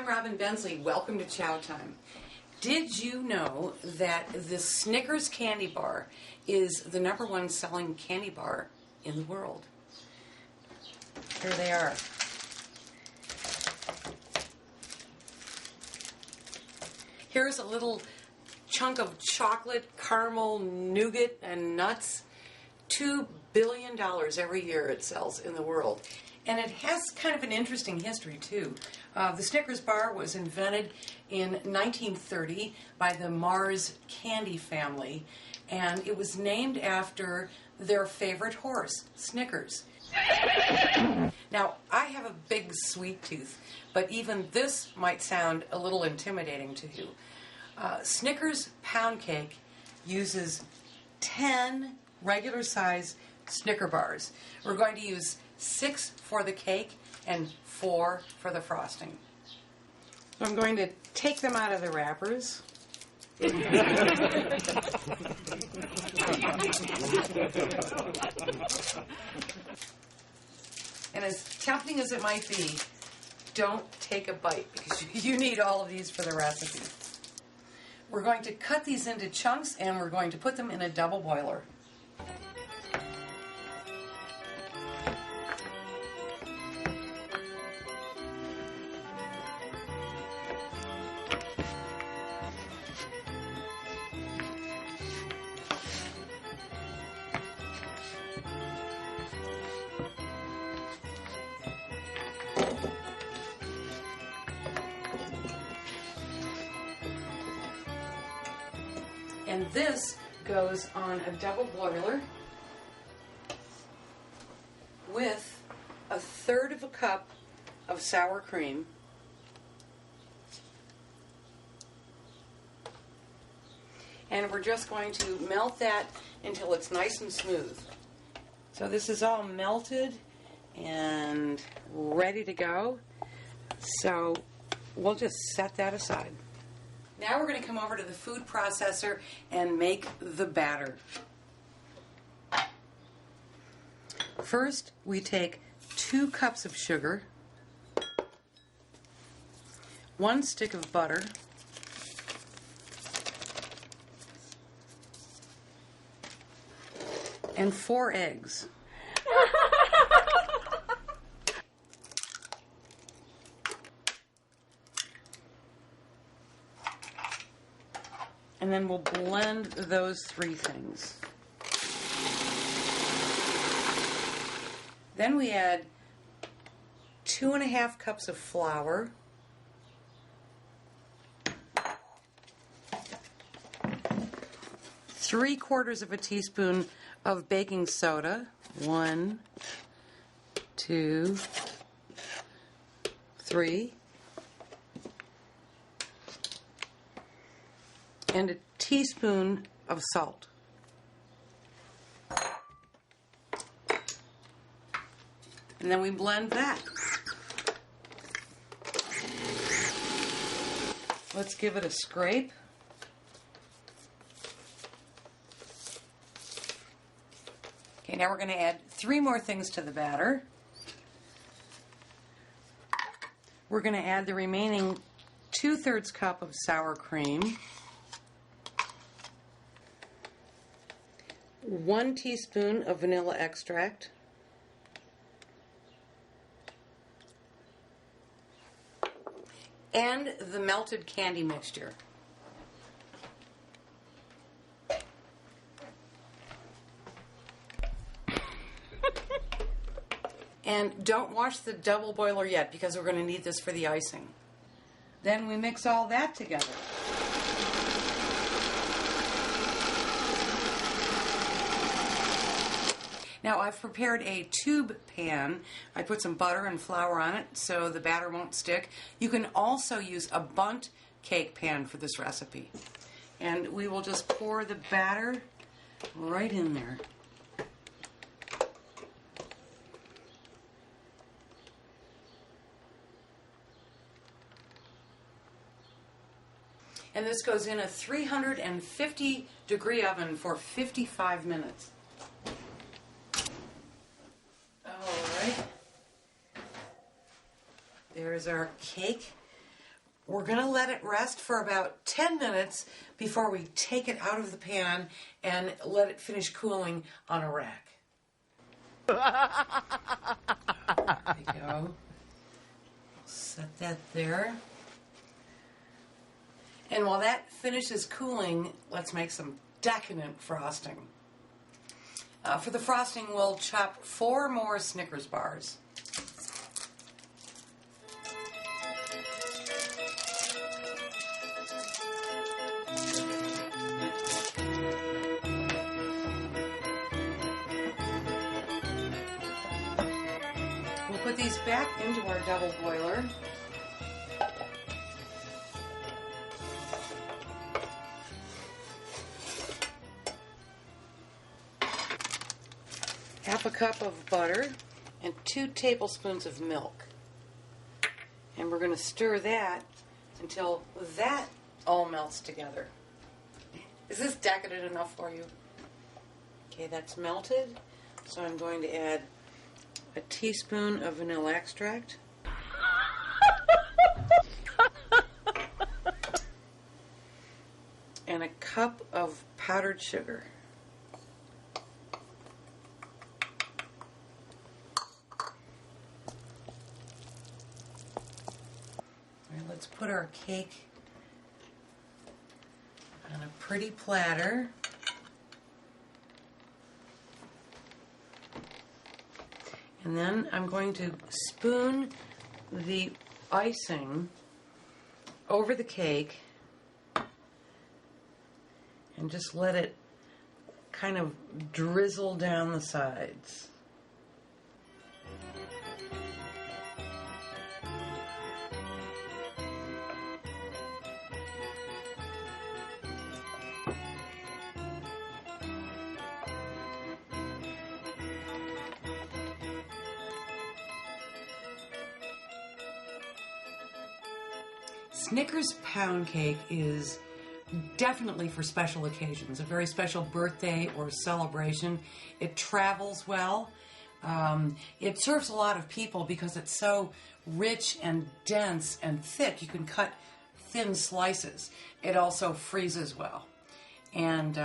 Robin Bensley. Welcome to Chow Time. Did you know that the Snickers candy bar is the #1 selling candy bar in the world? Here they are. Here's a little chunk of chocolate, caramel, nougat, and nuts. $2 billion every year it sells in the world. And it has kind of an interesting history, too. The Snickers bar was invented in 1930 by the Mars candy family, and it was named after their favorite horse, Snickers. Now, I have a big sweet tooth, but even this might sound a little intimidating to you. Snickers pound cake uses 10 regular-size Snicker bars. We're going to use 6 for the cake and 4 for the frosting. So I'm going to take them out of the wrappers. And as tempting as it might be, don't take a bite because you need all of these for the recipe. We're going to cut these into chunks and we're going to put them in a double boiler. And this goes on a double boiler with 1/3 of a cup of sour cream, and we're just going to melt that until it's nice and smooth. So this is all melted and ready to go. So we'll just set that aside. Now we're going to come over to the food processor and make the batter. First, we take 2 cups of sugar, 1 stick of butter, and 4 eggs. And then we'll blend those 3 things. Then we add 2½ cups of flour, 3/4 of a teaspoon of baking soda, 1, 2, 3, and a teaspoon of salt. And then we blend that. Let's give it a scrape. Okay, now we're going to add 3 more things to the batter. We're going to add the remaining 2/3 cup of sour cream, 1 teaspoon of vanilla extract, and the melted candy mixture. And don't wash the double boiler yet because we're going to need this for the icing. Then we mix all that together. Now I've prepared a tube pan. I put some butter and flour on it so the batter won't stick. You can also use a bundt cake pan for this recipe. And we will just pour the batter right in there. And this goes in a 350-degree oven for 55 minutes. All right. There's our cake We're going to let it rest for about 10 minutes before we take it out of the pan and let it finish cooling on a rack. There we go. Set that there. And while that finishes cooling, let's make some decadent frosting. For the frosting, we'll chop 4 more Snickers bars. We'll put these back into our double boiler. Half a cup of butter and 2 tablespoons of milk. And we're going to stir that until that all melts together. Is this decadent enough for you? Okay, that's melted. So I'm going to add a teaspoon of vanilla extract. And a cup of powdered sugar. Let's put our cake on a pretty platter. And then I'm going to spoon the icing over the cake and just let it kind of drizzle down the sides. Snickers pound cake is definitely for special occasions, a very special birthday or celebration. It travels well. It serves a lot of people because it's so rich and dense and thick. You can cut thin slices. It also freezes well. And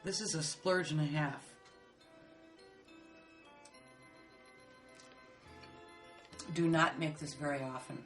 this is a splurge and a half. Do not make this very often.